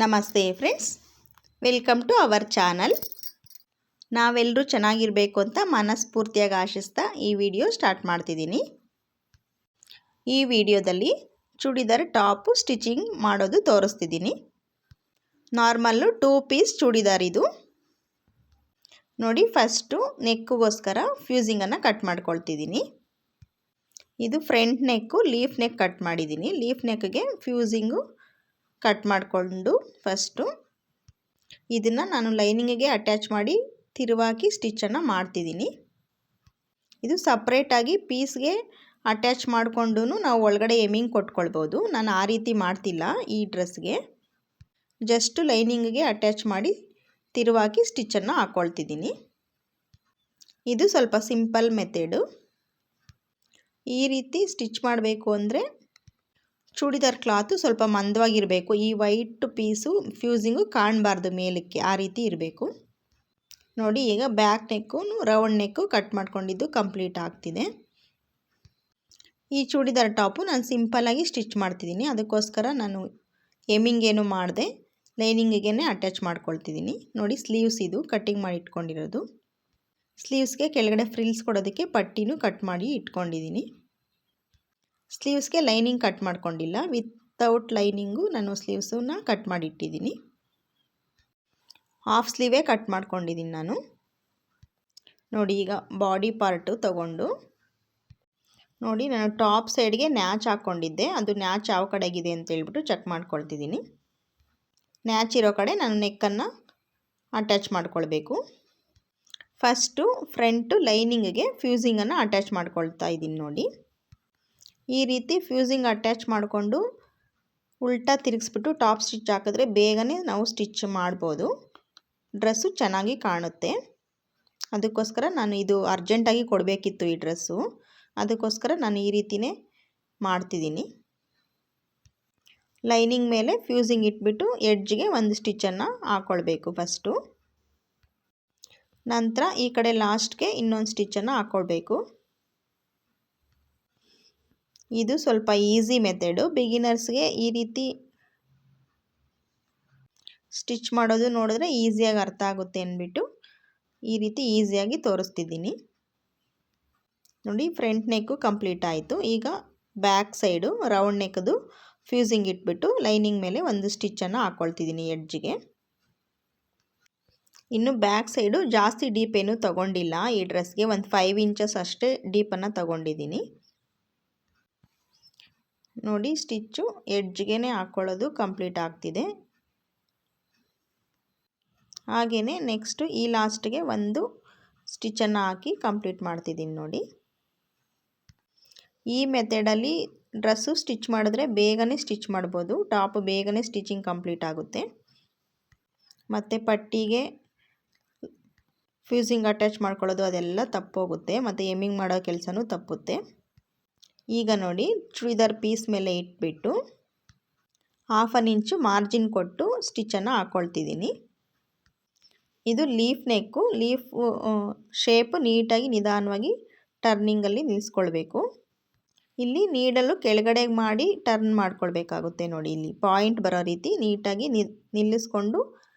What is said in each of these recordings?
ನಮಸ್ತೆ friends, welcome to our channel. ನಾವೆಲ್ಲರೂ ಚೆನ್ನಾಗಿರಬೇಕು ಅಂತ ಮನಸ್ಫೂರ್ತಿಯಾಗಿ ಆಶಿಸ್ತಾ ಈ ವಿಡಿಯೋ ಸ್ಟಾರ್ಟ್ ಮಾಡ್ತಿದ್ದೀನಿ. ಈ ವಿಡಿಯೋದಲ್ಲಿ ಚೂಡಿದಾರ್ ಟಾಪು ಸ್ಟಿಚಿಂಗ್ ಮಾಡೋದು ತೋರಿಸ್ತಿದ್ದೀನಿ. ನಾರ್ಮಲ್ಲು 2 ಪೀಸ್ ಚೂಡಿದಾರ್ ಇದು. ನೋಡಿ, ಫಸ್ಟು ನೆಕ್ಗೋಸ್ಕರ ಫ್ಯೂಸಿಂಗನ್ನು ಕಟ್ ಮಾಡ್ಕೊಳ್ತಿದ್ದೀನಿ. ಇದು ಫ್ರಂಟ್ ನೆಕ್ಕು, ಲೀಫ್ ನೆಕ್ ಕಟ್ ಮಾಡಿದ್ದೀನಿ. ಲೀಫ್ ನೆಕ್ಗೆ ಫ್ಯೂಸಿಂಗು ಕಟ್ ಮಾಡಿಕೊಂಡು ಫಸ್ಟು ಇದನ್ನು ನಾನು ಲೈನಿಂಗಿಗೆ ಅಟ್ಯಾಚ್ ಮಾಡಿ ತಿರುವಾಗಿ ಸ್ಟಿಚ್ಚನ್ನು ಮಾಡ್ತಿದ್ದೀನಿ. ಇದು ಸಪ್ರೇಟಾಗಿ ಪೀಸ್ಗೆ ಅಟ್ಯಾಚ್ ಮಾಡಿಕೊಂಡು ನಾವು ಒಳಗಡೆ ಎಮ್ಮಿಂಗ್ ಕೊಟ್ಕೊಳ್ಬೋದು. ನಾನು ಆ ರೀತಿ ಮಾಡ್ತಿಲ್ಲ. ಈ ಡ್ರೆಸ್ಗೆ ಜಸ್ಟ್ ಲೈನಿಂಗಿಗೆ ಅಟ್ಯಾಚ್ ಮಾಡಿ ತಿರುವಾಗಿ ಸ್ಟಿಚ್ಚನ್ನು ಹಾಕ್ಕೊಳ್ತಿದ್ದೀನಿ. ಇದು ಸ್ವಲ್ಪ ಸಿಂಪಲ್ ಮೆಥಡು. ಈ ರೀತಿ ಸ್ಟಿಚ್ ಮಾಡಬೇಕು ಅಂದರೆ ಚೂಡಿದಾರ್ ಕ್ಲಾತು ಸ್ವಲ್ಪ ಮಂದವಾಗಿರಬೇಕು. ಈ ವೈಟ್ ಪೀಸು ಫ್ಯೂಸಿಂಗು ಕಾಣಬಾರ್ದು ಮೇಲಕ್ಕೆ, ಆ ರೀತಿ ಇರಬೇಕು. ನೋಡಿ, ಈಗ ಬ್ಯಾಕ್ ನೆಕ್ಕು ರೌಂಡ್ ನೆಕ್ಕು ಕಟ್ ಮಾಡ್ಕೊಂಡಿದ್ದು ಕಂಪ್ಲೀಟ್ ಆಗ್ತಿದೆ. ಈ ಚೂಡಿದಾರ್ ಟಾಪು ನಾನು ಸಿಂಪಲ್ಲಾಗಿ ಸ್ಟಿಚ್ ಮಾಡ್ತಿದ್ದೀನಿ. ಅದಕ್ಕೋಸ್ಕರ ನಾನು ಎಮ್ಮಿಂಗ್ ಏನು ಮಾಡಿದೆ, ಲೈನಿಂಗಿಗೆ ಅಟ್ಯಾಚ್ ಮಾಡ್ಕೊಳ್ತಿದ್ದೀನಿ. ನೋಡಿ, ಸ್ಲೀವ್ಸ್ ಇದು ಕಟ್ಟಿಂಗ್ ಮಾಡಿ ಇಟ್ಕೊಂಡಿರೋದು. ಸ್ಲೀವ್ಸ್ಗೆ ಕೆಳಗಡೆ ಫ್ರಿಲ್ಸ್ ಕೊಡೋದಕ್ಕೆ ಪಟ್ಟಿನೂ ಕಟ್ ಮಾಡಿ ಇಟ್ಕೊಂಡಿದ್ದೀನಿ. ಸ್ಲೀವ್ಸ್ಗೆ ಲೈನಿಂಗ್ ಕಟ್ ಮಾಡ್ಕೊಂಡಿಲ್ಲ. ವಿತೌಟ್ ಲೈನಿಂಗು ನಾನು ಸ್ಲೀವ್ಸನ್ನ ಕಟ್ ಮಾಡಿ ಇಟ್ಟಿದ್ದೀನಿ. ಹಾಫ್ ಸ್ಲೀವೇ ಕಟ್ ಮಾಡ್ಕೊಂಡಿದ್ದೀನಿ ನಾನು. ನೋಡಿ, ಈಗ ಬಾಡಿ ಪಾರ್ಟು ತಗೊಂಡು ನೋಡಿ, ನಾನು ಟಾಪ್ ಸೈಡ್ಗೆ ನ್ಯಾಚ್ ಹಾಕ್ಕೊಂಡಿದ್ದೆ. ಅದು ನ್ಯಾಚ್ ಯಾವ ಕಡೆಗಿದೆ ಅಂತ ಹೇಳ್ಬಿಟ್ಟು ಚೆಕ್ ಮಾಡ್ಕೊಳ್ತಿದ್ದೀನಿ. ನ್ಯಾಚ್ ಇರೋ ಕಡೆ ನಾನು ನೆಕ್ಕನ್ನು ಅಟ್ಯಾಚ್ ಮಾಡ್ಕೊಳ್ಬೇಕು. ಫಸ್ಟು ಫ್ರಂಟು ಲೈನಿಂಗಿಗೆ ಫ್ಯೂಸಿಂಗನ್ನು ಅಟ್ಯಾಚ್ ಮಾಡ್ಕೊಳ್ತಾ ಇದ್ದೀನಿ. ನೋಡಿ, ಈ ರೀತಿ ಫ್ಯೂಸಿಂಗ್ ಅಟ್ಯಾಚ್ ಮಾಡಿಕೊಂಡು ಉಲ್ಟಾ ತಿರುಗಿಸ್ಬಿಟ್ಟು ಟಾಪ್ ಸ್ಟಿಚ್ ಹಾಕಿದ್ರೆ ಬೇಗನೆ ನಾವು ಸ್ಟಿಚ್ ಮಾಡ್ಬೋದು. ಡ್ರೆಸ್ಸು ಚೆನ್ನಾಗಿ ಕಾಣುತ್ತೆ. ಅದಕ್ಕೋಸ್ಕರ ನಾನು ಇದು ಅರ್ಜೆಂಟಾಗಿ ಕೊಡಬೇಕಿತ್ತು ಈ ಡ್ರೆಸ್ಸು. ಅದಕ್ಕೋಸ್ಕರ ನಾನು ಈ ರೀತಿಯೇ ಮಾಡ್ತಿದ್ದೀನಿ. ಲೈನಿಂಗ್ ಮೇಲೆ ಫ್ಯೂಸಿಂಗ್ ಇಟ್ಬಿಟ್ಟು ಎಡ್ಜ್ಗೆ ಒಂದು ಸ್ಟಿಚ್ಚನ್ನು ಹಾಕ್ಕೊಳ್ಬೇಕು ಫಸ್ಟು. ನಂತರ ಈ ಕಡೆ ಲಾಸ್ಟ್ಗೆ ಇನ್ನೊಂದು ಸ್ಟಿಚ್ಚನ್ನು ಹಾಕ್ಕೊಳ್ಬೇಕು. ಇದು ಸ್ವಲ್ಪ ಈಸಿ ಮೆಥಡು. ಬಿಗಿನರ್ಸ್ಗೆ ಈ ರೀತಿ ಸ್ಟಿಚ್ ಮಾಡೋದು ನೋಡಿದ್ರೆ ಈಸಿಯಾಗಿ ಅರ್ಥ ಆಗುತ್ತೆ ಅಂದ್ಬಿಟ್ಟು ಈ ರೀತಿ ಈಸಿಯಾಗಿ ತೋರಿಸ್ತಿದ್ದೀನಿ. ನೋಡಿ, ಫ್ರಂಟ್ ನೆಕ್ಕು ಕಂಪ್ಲೀಟ್ ಆಯಿತು. ಈಗ ಬ್ಯಾಕ್ ಸೈಡು ರೌಂಡ್ ನೆಕ್ದು ಫ್ಯೂಸಿಂಗ್ ಇಟ್ಬಿಟ್ಟು ಲೈನಿಂಗ್ ಮೇಲೆ ಒಂದು ಸ್ಟಿಚ್ಚನ್ನು ಹಾಕ್ಕೊಳ್ತಿದ್ದೀನಿ ಎಡ್ಜ್ಗೆ. ಇನ್ನು ಬ್ಯಾಕ್ ಸೈಡು ಜಾಸ್ತಿ ಡೀಪ್ ಏನೂ ತೊಗೊಂಡಿಲ್ಲ. ಈ ಡ್ರೆಸ್ಗೆ ಒಂದು 5 ಇಂಚಸ್ ಅಷ್ಟೇ ಡೀಪನ್ನು ತೊಗೊಂಡಿದ್ದೀನಿ. ನೋಡಿ, ಸ್ಟಿಚ್ಚು ಎಡ್ಜ್ಗೆ ಹಾಕ್ಕೊಳ್ಳೋದು ಕಂಪ್ಲೀಟ್ ಆಗ್ತಿದೆ. ಹಾಗೆಯೇ ನೆಕ್ಸ್ಟು ಈ ಲಾಸ್ಟ್ಗೆ ಒಂದು ಸ್ಟಿಚ್ಚನ್ನು ಹಾಕಿ ಕಂಪ್ಲೀಟ್ ಮಾಡ್ತಿದ್ದೀನಿ. ನೋಡಿ, ಈ ಮೆಥಡಲ್ಲಿ ಡ್ರೆಸ್ಸು ಸ್ಟಿಚ್ ಮಾಡಿದ್ರೆ ಬೇಗನೆ ಸ್ಟಿಚ್ ಮಾಡ್ಬೋದು. ಟಾಪ್ ಬೇಗನೆ ಸ್ಟಿಚಿಂಗ್ ಕಂಪ್ಲೀಟ್ ಆಗುತ್ತೆ. ಮತ್ತು ಪಟ್ಟಿಗೆ ಫ್ಯೂಸಿಂಗ್ ಅಟ್ಯಾಚ್ ಮಾಡ್ಕೊಳ್ಳೋದು ಅದೆಲ್ಲ ತಪ್ಪೋಗುತ್ತೆ. ಮತ್ತು ಎಮ್ಮಿಂಗ್ ಮಾಡೋ ಕೆಲಸನೂ ತಪ್ಪುತ್ತೆ. ಈಗ ನೋಡಿ, ಚೂಡಿದಾರ್ ಪೀಸ್ ಮೇಲೆ ಇಟ್ಬಿಟ್ಟು 1/2 ಇಂಚು ಮಾರ್ಜಿನ್ ಕೊಟ್ಟು ಸ್ಟಿಚ್ಚನ್ನು ಹಾಕ್ಕೊಳ್ತಿದ್ದೀನಿ. ಇದು ಲೀಫ್ ನೆಕ್ಕು. ಲೀಫ್ ಶೇಪು ನೀಟಾಗಿ ನಿಧಾನವಾಗಿ ಟರ್ನಿಂಗಲ್ಲಿ ನಿಲ್ಲಿಸ್ಕೊಳ್ಬೇಕು. ಇಲ್ಲಿ ನೀಡಲು ಕೆಳಗಡೆ ಮಾಡಿ ಟರ್ನ್ ಮಾಡ್ಕೊಳ್ಬೇಕಾಗುತ್ತೆ. ನೋಡಿ, ಇಲ್ಲಿ ಪಾಯಿಂಟ್ ಬರೋ ರೀತಿ ನೀಟಾಗಿ ನಿಲ್ಲಿಸ್ಕೊಂಡು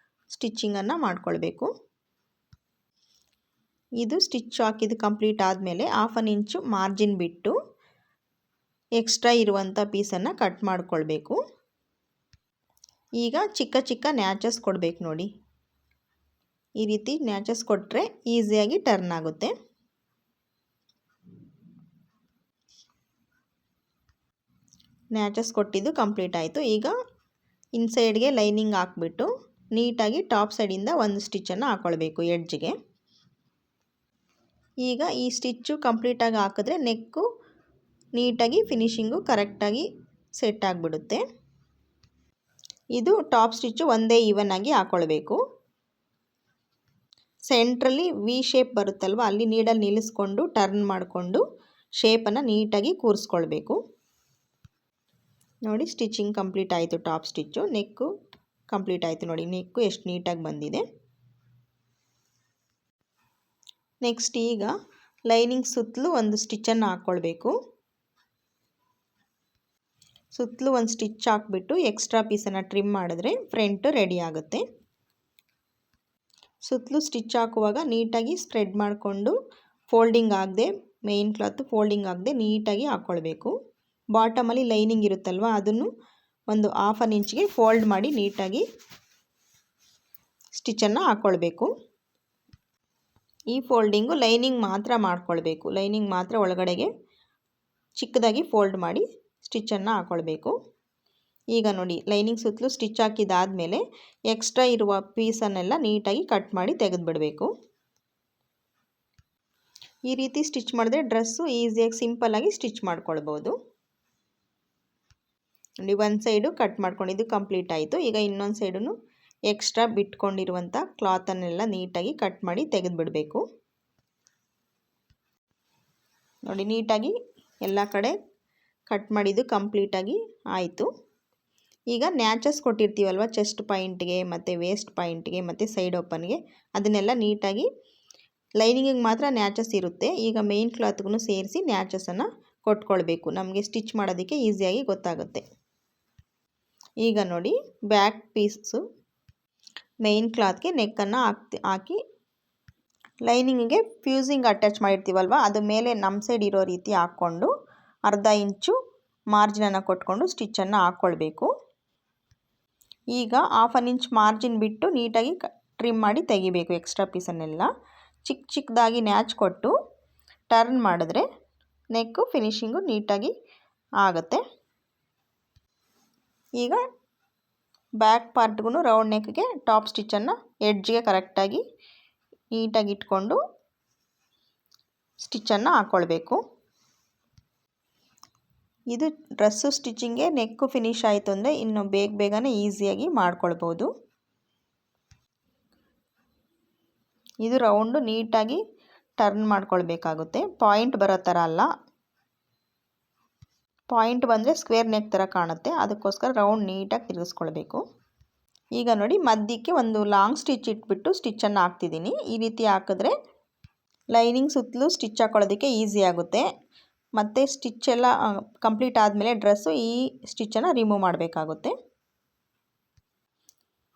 ಸ್ಟಿಚ್ಚಿಂಗನ್ನು ಮಾಡ್ಕೊಳ್ಬೇಕು. ಇದು ಸ್ಟಿಚ್ ಹಾಕಿದ್ದು ಕಂಪ್ಲೀಟ್ ಆದಮೇಲೆ 1/2 ಇಂಚು ಮಾರ್ಜಿನ್ ಬಿಟ್ಟು ಎಕ್ಸ್ಟ್ರಾ ಇರುವಂಥ ಪೀಸನ್ನು ಕಟ್ ಮಾಡ್ಕೊಳ್ಬೇಕು. ಈಗ ಚಿಕ್ಕ ಚಿಕ್ಕ ನ್ಯಾಚಸ್ ಕೊಡಬೇಕು. ನೋಡಿ, ಈ ರೀತಿ ನ್ಯಾಚಸ್ ಕೊಟ್ಟರೆ ಈಸಿಯಾಗಿ ಟರ್ನ್ ಆಗುತ್ತೆ. ನ್ಯಾಚಸ್ ಕೊಟ್ಟಿದ್ದು ಕಂಪ್ಲೀಟ್ ಆಯಿತು. ಈಗ ಇನ್ಸೈಡ್ಗೆ ಲೈನಿಂಗ್ ಹಾಕ್ಬಿಟ್ಟು ನೀಟಾಗಿ ಟಾಪ್ ಸೈಡಿಂದ ಒಂದು ಸ್ಟಿಚ್ಚನ್ನು ಹಾಕ್ಕೊಳ್ಬೇಕು ಎಡ್ಜ್ಗೆ. ಈಗ ಈ ಸ್ಟಿಚ್ಚು ಕಂಪ್ಲೀಟಾಗಿ ಹಾಕಿದ್ರೆ ನೆಕ್ಕು ನೀಟಾಗಿ ಫಿನಿಶಿಂಗು ಕರೆಕ್ಟಾಗಿ ಸೆಟ್ ಆಗಿಬಿಡುತ್ತೆ. ಇದು ಟಾಪ್ ಸ್ಟಿಚ್ಚು ಒಂದೇ ಈವನ್ ಆಗಿ ಹಾಕ್ಕೊಳ್ಬೇಕು. ಸೆಂಟ್ರಲ್ಲಿ ವಿ ಶೇಪ್ ಬರುತ್ತಲ್ವ, ಅಲ್ಲಿ ನೀಡಲ್ಲಿ ನಿಲ್ಲಿಸ್ಕೊಂಡು ಟರ್ನ್ ಮಾಡಿಕೊಂಡು ಶೇಪನ್ನು ನೀಟಾಗಿ ಕೂರಿಸ್ಕೊಳ್ಬೇಕು. ನೋಡಿ, ಸ್ಟಿಚಿಂಗ್ ಕಂಪ್ಲೀಟ್ ಆಯಿತು. ಟಾಪ್ ಸ್ಟಿಚ್ಚು ನೆಕ್ಕು ಕಂಪ್ಲೀಟ್ ಆಯಿತು. ನೋಡಿ, ನೆಕ್ಕು ಎಷ್ಟು ನೀಟಾಗಿ ಬಂದಿದೆ. ನೆಕ್ಸ್ಟ್ ಈಗ ಲೈನಿಂಗ್ ಸುತ್ತಲೂ ಒಂದು ಸ್ಟಿಚ್ಚನ್ನು ಹಾಕ್ಕೊಳ್ಬೇಕು. ಸುತ್ತಲೂ ಒಂದು ಸ್ಟಿಚ್ ಹಾಕ್ಬಿಟ್ಟು ಎಕ್ಸ್ಟ್ರಾ ಪೀಸನ್ನು ಟ್ರಿಮ್ ಮಾಡಿದ್ರೆ ಫ್ರಂಟು ರೆಡಿ ಆಗುತ್ತೆ. ಸುತ್ತಲೂ ಸ್ಟಿಚ್ ಹಾಕುವಾಗ ನೀಟಾಗಿ ಸ್ಪ್ರೆಡ್ ಮಾಡಿಕೊಂಡು ಫೋಲ್ಡಿಂಗ್ ಆಗದೆ, ಮೇಯ್ನ್ ಕ್ಲಾತ್ ಫೋಲ್ಡಿಂಗ್ ಆಗದೆ ನೀಟಾಗಿ ಹಾಕ್ಕೊಳ್ಬೇಕು. ಬಾಟಮಲ್ಲಿ ಲೈನಿಂಗ್ ಇರುತ್ತಲ್ವ, ಅದನ್ನು ಒಂದು 1/2 ಇಂಚ್ಗೆ ಫೋಲ್ಡ್ ಮಾಡಿ ನೀಟಾಗಿ ಸ್ಟಿಚ್ಚನ್ನು ಹಾಕ್ಕೊಳ್ಬೇಕು. ಈ ಫೋಲ್ಡಿಂಗು ಲೈನಿಂಗ್ ಮಾತ್ರ ಮಾಡ್ಕೊಳ್ಬೇಕು. ಲೈನಿಂಗ್ ಮಾತ್ರ ಒಳಗಡೆಗೆ ಚಿಕ್ಕದಾಗಿ ಫೋಲ್ಡ್ ಮಾಡಿ ಸ್ಟಿಚ್ಚನ್ನು ಹಾಕ್ಕೊಳ್ಬೇಕು. ಈಗ ನೋಡಿ, ಲೈನಿಂಗ್ ಸುತ್ತಲೂ ಸ್ಟಿಚ್ ಹಾಕಿದಾದಮೇಲೆ ಎಕ್ಸ್ಟ್ರಾ ಇರುವ ಪೀಸನ್ನೆಲ್ಲ ನೀಟಾಗಿ ಕಟ್ ಮಾಡಿ ತೆಗೆದುಬಿಡಬೇಕು. ಈ ರೀತಿ ಸ್ಟಿಚ್ ಮಾಡಿದ್ರೆ ಡ್ರೆಸ್ಸು ಈಸಿಯಾಗಿ ಸಿಂಪಲ್ಲಾಗಿ ಸ್ಟಿಚ್ ಮಾಡ್ಕೊಳ್ಬೋದು. ನೋಡಿ, ಒಂದು ಸೈಡು ಕಟ್ ಮಾಡ್ಕೊಂಡಿದ್ದು ಕಂಪ್ಲೀಟ್ ಆಯಿತು. ಈಗ ಇನ್ನೊಂದು ಸೈಡನ್ನು ಎಕ್ಸ್ಟ್ರಾ ಬಿಟ್ಕೊಂಡಿರುವಂಥ ಕ್ಲಾತನ್ನೆಲ್ಲ ನೀಟಾಗಿ ಕಟ್ ಮಾಡಿ ತೆಗೆದುಬಿಡಬೇಕು. ನೋಡಿ, ನೀಟಾಗಿ ಎಲ್ಲ ಕಡೆ ಕಟ್ ಮಾಡಿದ್ದು ಕಂಪ್ಲೀಟಾಗಿ ಆಯಿತು. ಈಗ ನ್ಯಾಚಸ್ ಕೊಟ್ಟಿರ್ತೀವಲ್ವ, ಚೆಸ್ಟ್ ಪಾಯಿಂಟ್ಗೆ ಮತ್ತು ವೇಸ್ಟ್ ಪಾಯಿಂಟ್ಗೆ ಮತ್ತು ಸೈಡ್ ಓಪನ್ಗೆ, ಅದನ್ನೆಲ್ಲ ನೀಟಾಗಿ ಲೈನಿಂಗಿಗೆ ಮಾತ್ರ ನ್ಯಾಚಸ್ ಇರುತ್ತೆ. ಈಗ ಮೇಯ್ನ್ ಕ್ಲಾತ್ಗೂ ಸೇರಿಸಿ ನ್ಯಾಚಸನ್ನು ಕೊಟ್ಕೊಳ್ಬೇಕು. ನಮಗೆ ಸ್ಟಿಚ್ ಮಾಡೋದಕ್ಕೆ ಈಸಿಯಾಗಿ ಗೊತ್ತಾಗುತ್ತೆ. ಈಗ ನೋಡಿ, ಬ್ಯಾಕ್ ಪೀಸು ಮೇಯ್ನ್ ಕ್ಲಾತ್ಗೆ ನೆಕ್ಕನ್ನು ಹಾಕಿ ಲೈನಿಂಗಿಗೆ ಫ್ಯೂಸಿಂಗ್ ಅಟ್ಯಾಚ್ ಮಾಡಿರ್ತೀವಲ್ವ, ಅದು ಮೇಲೆ ನಮ್ಮ ಸೈಡ್ ಇರೋ ರೀತಿ ಹಾಕ್ಕೊಂಡು 1/2 ಇಂಚು ಮಾರ್ಜಿನನ್ನು ಕೊಟ್ಕೊಂಡು ಸ್ಟಿಚ್ಚನ್ನು ಹಾಕ್ಕೊಳ್ಬೇಕು. ಈಗ 1/2 ಇಂಚ್ ಮಾರ್ಜಿನ್ ಬಿಟ್ಟು ನೀಟಾಗಿ ಟ್ರಿಮ್ ಮಾಡಿ ತೆಗಿಬೇಕು ಎಕ್ಸ್ಟ್ರಾ ಪೀಸನ್ನೆಲ್ಲ. ಚಿಕ್ಕದಾಗಿ ನ್ಯಾಚ್ ಕೊಟ್ಟು ಟರ್ನ್ ಮಾಡಿದ್ರೆ ನೆಕ್ಕು ಫಿನಿಶಿಂಗು ನೀಟಾಗಿ ಆಗುತ್ತೆ. ಈಗ ಬ್ಯಾಕ್ ಪಾರ್ಟ್ಗೂ ರೌಂಡ್ ನೆಕ್ಗೆ ಟಾಪ್ ಸ್ಟಿಚ್ಚನ್ನು ಎಡ್ಜ್ಗೆ ಕರೆಕ್ಟಾಗಿ ನೀಟಾಗಿ ಇಟ್ಕೊಂಡು ಸ್ಟಿಚ್ಚನ್ನು ಹಾಕ್ಕೊಳ್ಬೇಕು. ಇದು ಡ್ರೆಸ್ಸು ಸ್ಟಿಚಿಂಗ್ಗೆ ನೆಕ್ಕು ಫಿನಿಶ್ ಆಯಿತು ಅಂದರೆ ಇನ್ನು ಬೇಗನೆ ಈಸಿಯಾಗಿ ಮಾಡ್ಕೊಳ್ಬೋದು. ಇದು ರೌಂಡು ನೀಟಾಗಿ ಟರ್ನ್ ಮಾಡ್ಕೊಳ್ಬೇಕಾಗುತ್ತೆ. ಪಾಯಿಂಟ್ ಬರೋ ಥರ ಅಲ್ಲ, ಪಾಯಿಂಟ್ ಬಂದರೆ ಸ್ಕ್ವೇರ್ ನೆಕ್ ಥರ ಕಾಣುತ್ತೆ. ಅದಕ್ಕೋಸ್ಕರ ರೌಂಡ್ ನೀಟಾಗಿ ತಿರುಗಿಸ್ಕೊಳ್ಬೇಕು. ಈಗ ನೋಡಿ, ಮಧ್ಯಕ್ಕೆ ಒಂದು ಲಾಂಗ್ ಸ್ಟಿಚ್ ಇಟ್ಬಿಟ್ಟು ಸ್ಟಿಚ್ಚನ್ನು ಹಾಕ್ತಿದ್ದೀನಿ. ಈ ರೀತಿ ಹಾಕಿದ್ರೆ ಲೈನಿಂಗ್ ಸುತ್ತಲೂ ಸ್ಟಿಚ್ ಹಾಕ್ಕೊಳ್ಳೋದಕ್ಕೆ ಈಸಿ ಆಗುತ್ತೆ. ಮತ್ತು ಸ್ಟಿಚ್ ಎಲ್ಲ ಕಂಪ್ಲೀಟ್ ಆದಮೇಲೆ ಡ್ರೆಸ್ಸು ಈ ಸ್ಟಿಚ್ಚನ್ನು ರಿಮೂವ್ ಮಾಡಬೇಕಾಗುತ್ತೆ.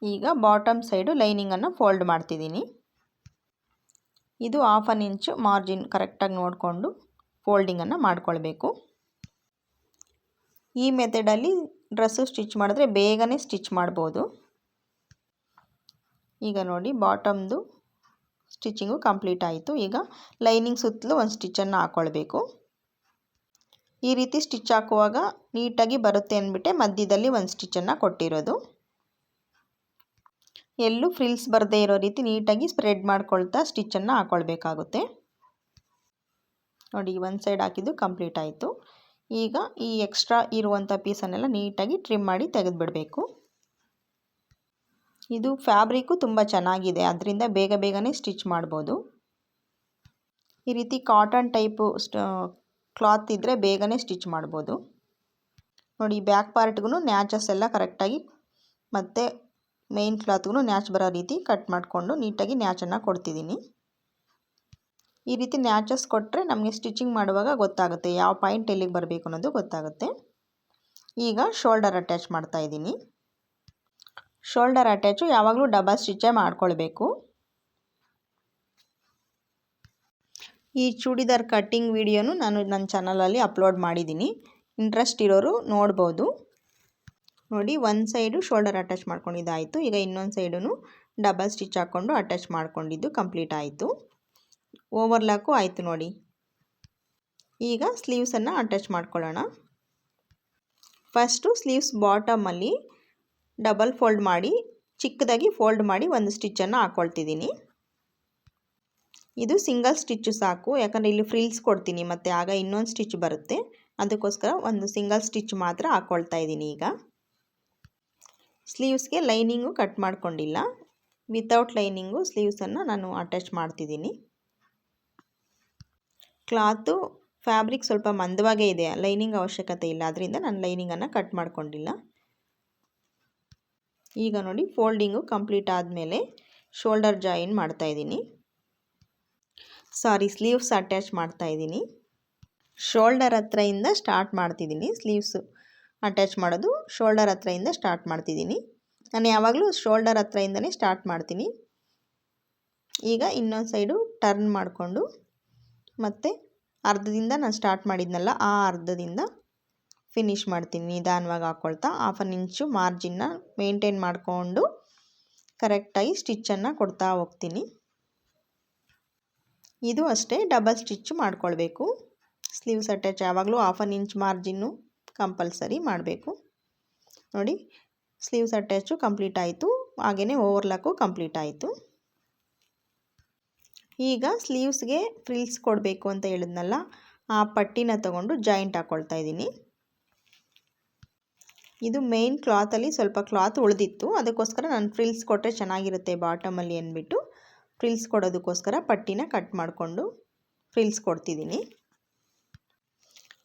ಈಗ ಬಾಟಮ್ ಸೈಡು ಲೈನಿಂಗನ್ನು ಫೋಲ್ಡ್ ಮಾಡ್ತಿದ್ದೀನಿ. ಇದು 1/2 ಇಂಚು ಮಾರ್ಜಿನ್ ಕರೆಕ್ಟಾಗಿ ನೋಡಿಕೊಂಡು ಫೋಲ್ಡಿಂಗನ್ನು ಮಾಡ್ಕೊಳ್ಬೇಕು. ಈ ಮೆಥಡಲ್ಲಿ ಡ್ರೆಸ್ಸು ಸ್ಟಿಚ್ ಮಾಡಿದ್ರೆ ಬೇಗನೆ ಸ್ಟಿಚ್ ಮಾಡ್ಬೋದು. ಈಗ ನೋಡಿ, ಬಾಟಮ್ದು ಸ್ಟಿಚಿಂಗು ಕಂಪ್ಲೀಟ್ ಆಯಿತು. ಈಗ ಲೈನಿಂಗ್ ಸುತ್ತಲೂ ಒಂದು ಸ್ಟಿಚ್ಚನ್ನು ಹಾಕ್ಕೊಳ್ಬೇಕು. ಈ ರೀತಿ ಸ್ಟಿಚ್ ಹಾಕುವಾಗ ನೀಟಾಗಿ ಬರುತ್ತೆ ಅಂದ್ಬಿಟ್ಟೆ ಮಧ್ಯದಲ್ಲಿ ಒಂದು ಸ್ಟಿಚ್ಚನ್ನು ಕೊಟ್ಟಿರೋದು. ಎಲ್ಲೂ ಫ್ರಿಲ್ಸ್ ಬರದೇ ಇರೋ ರೀತಿ ನೀಟಾಗಿ ಸ್ಪ್ರೆಡ್ ಮಾಡ್ಕೊಳ್ತಾ ಸ್ಟಿಚ್ಚನ್ನು ಹಾಕ್ಕೊಳ್ಬೇಕಾಗುತ್ತೆ. ನೋಡಿ, ಒಂದು ಸೈಡ್ ಹಾಕಿದ್ದು ಕಂಪ್ಲೀಟ್ ಆಯಿತು. ಈಗ ಈ ಎಕ್ಸ್ಟ್ರಾ ಇರುವಂಥ ಪೀಸನ್ನೆಲ್ಲ ನೀಟಾಗಿ ಟ್ರಿಮ್ ಮಾಡಿ ತೆಗೆದುಬಿಡಬೇಕು. ಇದು ಫ್ಯಾಬ್ರಿಕ್ಕು ತುಂಬ ಚೆನ್ನಾಗಿದೆ, ಅದರಿಂದ ಬೇಗನೆ ಸ್ಟಿಚ್ ಮಾಡ್ಬೋದು. ಈ ರೀತಿ ಕಾಟನ್ ಟೈಪು ಕ್ಲಾತ್ ಇದ್ದರೆ ಬೇಗನೆ ಸ್ಟಿಚ್ ಮಾಡ್ಬೋದು. ನೋಡಿ, ಬ್ಯಾಕ್ ಪಾರ್ಟ್ಗೂ ನ್ಯಾಚಸ್ ಎಲ್ಲ ಕರೆಕ್ಟಾಗಿ ಮತ್ತು ಮೇಯ್ನ್ ಕ್ಲಾತ್ಗೂ ನ್ಯಾಚ್ ಬರೋ ರೀತಿ ಕಟ್ ಮಾಡಿಕೊಂಡು ನೀಟಾಗಿ ನ್ಯಾಚನ್ನು ಕೊಡ್ತಿದ್ದೀನಿ. ಈ ರೀತಿ ನ್ಯಾಚಸ್ ಕೊಟ್ಟರೆ ನಮಗೆ ಸ್ಟಿಚಿಂಗ್ ಮಾಡುವಾಗ ಗೊತ್ತಾಗುತ್ತೆ ಯಾವ ಪಾಯಿಂಟ್ ಎಲ್ಲಿಗೆ ಬರಬೇಕು ಅನ್ನೋದು ಗೊತ್ತಾಗುತ್ತೆ. ಈಗ ಶೋಲ್ಡರ್ ಅಟ್ಯಾಚ್ ಮಾಡ್ತಾಯಿದ್ದೀನಿ. ಶೋಲ್ಡರ್ ಅಟ್ಯಾಚು ಯಾವಾಗಲೂ ಡಬಲ್ ಸ್ಟಿಚ್ಚೇ ಮಾಡ್ಕೊಳ್ಬೇಕು. ಈ ಚೂಡಿದಾರ್ ಕಟ್ಟಿಂಗ್ ವಿಡಿಯೋನು ನಾನು ನನ್ನ ಚಾನಲಲ್ಲಿ ಅಪ್ಲೋಡ್ ಮಾಡಿದ್ದೀನಿ. ಇಂಟ್ರೆಸ್ಟ್ ಇರೋರು ನೋಡ್ಬೋದು. ನೋಡಿ, ಒಂದು ಸೈಡು ಶೋಲ್ಡರ್ ಅಟ್ಯಾಚ್ ಮಾಡ್ಕೊಂಡಿದ್ದಾಯಿತು. ಈಗ ಇನ್ನೊಂದು ಸೈಡೂ ಡಬಲ್ ಸ್ಟಿಚ್ ಹಾಕ್ಕೊಂಡು ಅಟ್ಯಾಚ್ ಮಾಡ್ಕೊಂಡಿದ್ದು ಕಂಪ್ಲೀಟ್ ಆಯಿತು. ಓವರ್ಲಾಕು ಆಯಿತು ನೋಡಿ. ಈಗ ಸ್ಲೀವ್ಸನ್ನು ಅಟ್ಯಾಚ್ ಮಾಡ್ಕೊಳ್ಳೋಣ. ಫಸ್ಟು ಸ್ಲೀವ್ಸ್ ಬಾಟಮಲ್ಲಿ ಡಬಲ್ ಫೋಲ್ಡ್ ಮಾಡಿ ಚಿಕ್ಕದಾಗಿ ಫೋಲ್ಡ್ ಮಾಡಿ ಒಂದು ಸ್ಟಿಚ್ಚನ್ನು ಹಾಕ್ಕೊಳ್ತಿದ್ದೀನಿ. ಇದು ಸಿಂಗಲ್ ಸ್ಟಿಚ್ಚು ಸಾಕು, ಯಾಕಂದರೆ ಇಲ್ಲಿ ಫ್ರಿಲ್ಸ್ ಕೊಡ್ತೀನಿ ಮತ್ತು ಆಗ ಇನ್ನೊಂದು ಸ್ಟಿಚ್ ಬರುತ್ತೆ. ಅದಕ್ಕೋಸ್ಕರ ಒಂದು ಸಿಂಗಲ್ ಸ್ಟಿಚ್ ಮಾತ್ರ ಹಾಕ್ಕೊಳ್ತಾ ಇದ್ದೀನಿ. ಈಗ ಸ್ಲೀವ್ಸ್ಗೆ ಲೈನಿಂಗು ಕಟ್ ಮಾಡ್ಕೊಂಡಿಲ್ಲ, ವಿತೌಟ್ ಲೈನಿಂಗು ಸ್ಲೀವ್ಸನ್ನು ನಾನು ಅಟ್ಯಾಚ್ ಮಾಡ್ತಿದ್ದೀನಿ. ಕ್ಲಾತು ಫ್ಯಾಬ್ರಿಕ್ ಸ್ವಲ್ಪ ಮಂದವಾಗೇ ಇದೆ, ಲೈನಿಂಗ್ ಅವಶ್ಯಕತೆ ಇಲ್ಲ, ಅದರಿಂದ ನಾನು ಲೈನಿಂಗನ್ನು ಕಟ್ ಮಾಡ್ಕೊಂಡಿಲ್ಲ. ಈಗ ನೋಡಿ, ಫೋಲ್ಡಿಂಗು ಕಂಪ್ಲೀಟ್ ಆದಮೇಲೆ ಶೋಲ್ಡರ್ ಜಾಯಿನ್ ಮಾಡ್ತಾಯಿದ್ದೀನಿ. ಸ್ಲೀವ್ಸ್ ಅಟ್ಯಾಚ್ ಮಾಡ್ತಾಯಿದ್ದೀನಿ. ಶೋಲ್ಡರ್ ಹತ್ರದಿಂದ ಸ್ಟಾರ್ಟ್ ಮಾಡ್ತಿದ್ದೀನಿ ಸ್ಲೀವ್ಸು ಅಟ್ಯಾಚ್ ಮಾಡೋದು ಶೋಲ್ಡರ್ ಹತ್ರದಿಂದ ಸ್ಟಾರ್ಟ್ ಮಾಡ್ತಿದ್ದೀನಿ. ನಾನು ಯಾವಾಗಲೂ ಶೋಲ್ಡರ್ ಹತ್ರದಿಂದನೇ ಸ್ಟಾರ್ಟ್ ಮಾಡ್ತೀನಿ. ಈಗ ಇನ್ನೊಂದು ಸೈಡು ಟರ್ನ್ ಮಾಡಿಕೊಂಡು ಮತ್ತು ಅರ್ಧದಿಂದ ನಾನು ಸ್ಟಾರ್ಟ್ ಮಾಡಿದ್ನಲ್ಲ ಆ ಅರ್ಧದಿಂದ ಫಿನಿಷ್ ಮಾಡ್ತೀನಿ. ನಿಧಾನವಾಗಿ ಹಾಕ್ಕೊಳ್ತಾ 1/2 ಇಂಚು ಮಾರ್ಜಿನ್ನ ಮೇಂಟೈನ್ ಮಾಡಿಕೊಂಡು ಕರೆಕ್ಟಾಗಿ ಸ್ಟಿಚ್ಚನ್ನು ಕೊಡ್ತಾ ಹೋಗ್ತೀನಿ. ಇದು ಅಷ್ಟೇ ಡಬಲ್ ಸ್ಟಿಚ್ ಮಾಡ್ಕೊಳ್ಬೇಕು. ಸ್ಲೀವ್ಸ್ ಅಟ್ಯಾಚ್ ಯಾವಾಗಲೂ 1/2 ಇಂಚ್ ಮಾರ್ಜಿನ್ನು ಕಂಪಲ್ಸರಿ ಮಾಡಬೇಕು. ನೋಡಿ, ಸ್ಲೀವ್ಸ್ ಅಟ್ಯಾಚು ಕಂಪ್ಲೀಟ್ ಆಯಿತು, ಹಾಗೆಯೇ ಓವರ್ಲಾಕು ಕಂಪ್ಲೀಟ್ ಆಯಿತು. ಈಗ ಸ್ಲೀವ್ಸ್ಗೆ ಫ್ರಿಲ್ಸ್ ಕೊಡಬೇಕು ಅಂತ ಹೇಳಿದ್ನಲ್ಲ, ಆ ಪಟ್ಟಿನ ತಗೊಂಡು ಜಾಯಿಂಟ್ ಹಾಕ್ಕೊಳ್ತಾ ಇದ್ದೀನಿ. ಇದು ಮೇನ್ ಕ್ಲಾತಲ್ಲಿ ಸ್ವಲ್ಪ ಕ್ಲಾತ್ ಉಳಿದಿತ್ತು, ಅದಕ್ಕೋಸ್ಕರ ನಾನು ಫ್ರಿಲ್ಸ್ ಕೊಟ್ಟರೆ ಚೆನ್ನಾಗಿರುತ್ತೆ ಬಾಟಮಲ್ಲಿ ಅಂದ್ಬಿಟ್ಟು ಫ್ರಿಲ್ಸ್ ಕೊಡೋದಕ್ಕೋಸ್ಕರ ಪಟ್ಟಿನ ಕಟ್ ಮಾಡಿಕೊಂಡು ಫ್ರಿಲ್ಸ್ ಕೊಡ್ತಿದ್ದೀನಿ.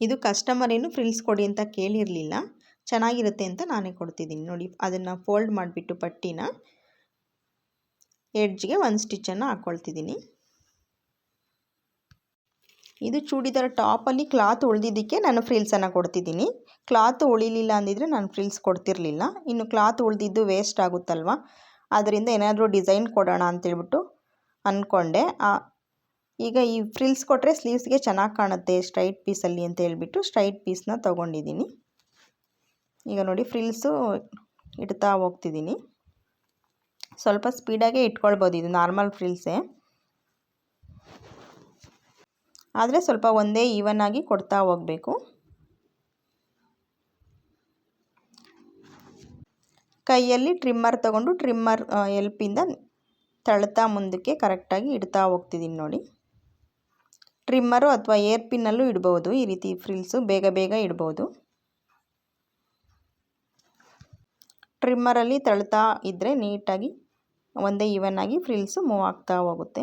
ಇದು ಕಸ್ಟಮರ್ ಏನು ಫ್ರಿಲ್ಸ್ ಕೊಡಿ ಅಂತ ಕೇಳಿರಲಿಲ್ಲ, ಚೆನ್ನಾಗಿರುತ್ತೆ ಅಂತ ನಾನೇ ಕೊಡ್ತಿದ್ದೀನಿ. ನೋಡಿ, ಅದನ್ನು ಫೋಲ್ಡ್ ಮಾಡಿಬಿಟ್ಟು ಪಟ್ಟಿನ ಎಡ್ಜ್ಗೆ ಒಂದು ಸ್ಟಿಚ್ಚನ್ನು ಹಾಕ್ಕೊಳ್ತಿದ್ದೀನಿ. ಇದು ಚೂಡಿದಾರ್ ಟಾಪಲ್ಲಿ ಕ್ಲಾತ್ ಉಳಿದಿದ್ದಕ್ಕೆ ನಾನು ಫ್ರಿಲ್ಸನ್ನು ಕೊಡ್ತಿದ್ದೀನಿ. ಕ್ಲಾತ್ ಉಳಿಲಿಲ್ಲ ಅಂದಿದ್ರೆ ನಾನು ಫ್ರಿಲ್ಸ್ ಕೊಡ್ತಿರಲಿಲ್ಲ. ಇನ್ನು ಕ್ಲಾತ್ ಉಳಿದಿದ್ದು ವೇಸ್ಟ್ ಆಗುತ್ತಲ್ವ, ಅದರಿಂದ ಏನಾದರೂ ಡಿಸೈನ್ ಕೊಡೋಣ ಅಂತೇಳ್ಬಿಟ್ಟು ಅಂದ್ಕೊಂಡೆ. ಈಗ ಈ ಫ್ರಿಲ್ಸ್ ಕೊಟ್ಟರೆ ಸ್ಲೀವ್ಸ್ಗೆ ಚೆನ್ನಾಗಿ ಕಾಣುತ್ತೆ ಸ್ಟ್ರೈಟ್ ಪೀಸಲ್ಲಿ ಅಂತ ಹೇಳ್ಬಿಟ್ಟು ಸ್ಟ್ರೈಟ್ ಪೀಸ್ನ ತೊಗೊಂಡಿದ್ದೀನಿ. ಈಗ ನೋಡಿ, ಫ್ರಿಲ್ಸು ಇಡ್ತಾ ಹೋಗ್ತಿದ್ದೀನಿ. ಸ್ವಲ್ಪ ಸ್ಪೀಡಾಗೇ ಇಟ್ಕೊಳ್ಬೋದು, ಇದು ನಾರ್ಮಲ್ ಫ್ರಿಲ್ಸೇ, ಆದರೆ ಸ್ವಲ್ಪ ಒಂದೇ ಈವನ್ ಆಗಿ ಕೊಡ್ತಾ ಹೋಗಬೇಕು. ಕೈಯಲ್ಲಿ ಟ್ರಿಮ್ಮರ್ ತಗೊಂಡು ಟ್ರಿಮ್ಮರ್ ಎಲ್ಪಿಂದ ತಳ್ತಾ ಮುಂದಕ್ಕೆ ಕರೆಕ್ಟಾಗಿ ಇಡ್ತಾ ಹೋಗ್ತಿದ್ದೀನಿ. ನೋಡಿ, ಟ್ರಿಮ್ಮರು ಅಥವಾ ಏರ್ ಪಿನ್ನಲ್ಲೂ ಇಡ್ಬೋದು. ಈ ರೀತಿ ಫ್ರಿಲ್ಸು ಬೇಗ ಬೇಗ ಇಡ್ಬೋದು. ಟ್ರಿಮ್ಮರಲ್ಲಿ ತಳ್ತಾ ಇದ್ದರೆ ನೀಟಾಗಿ ಒಂದೇ ಈವನ್ ಆಗಿ ಫ್ರಿಲ್ಸು ಮೂವ್ ಆಗ್ತಾ ಹೋಗುತ್ತೆ.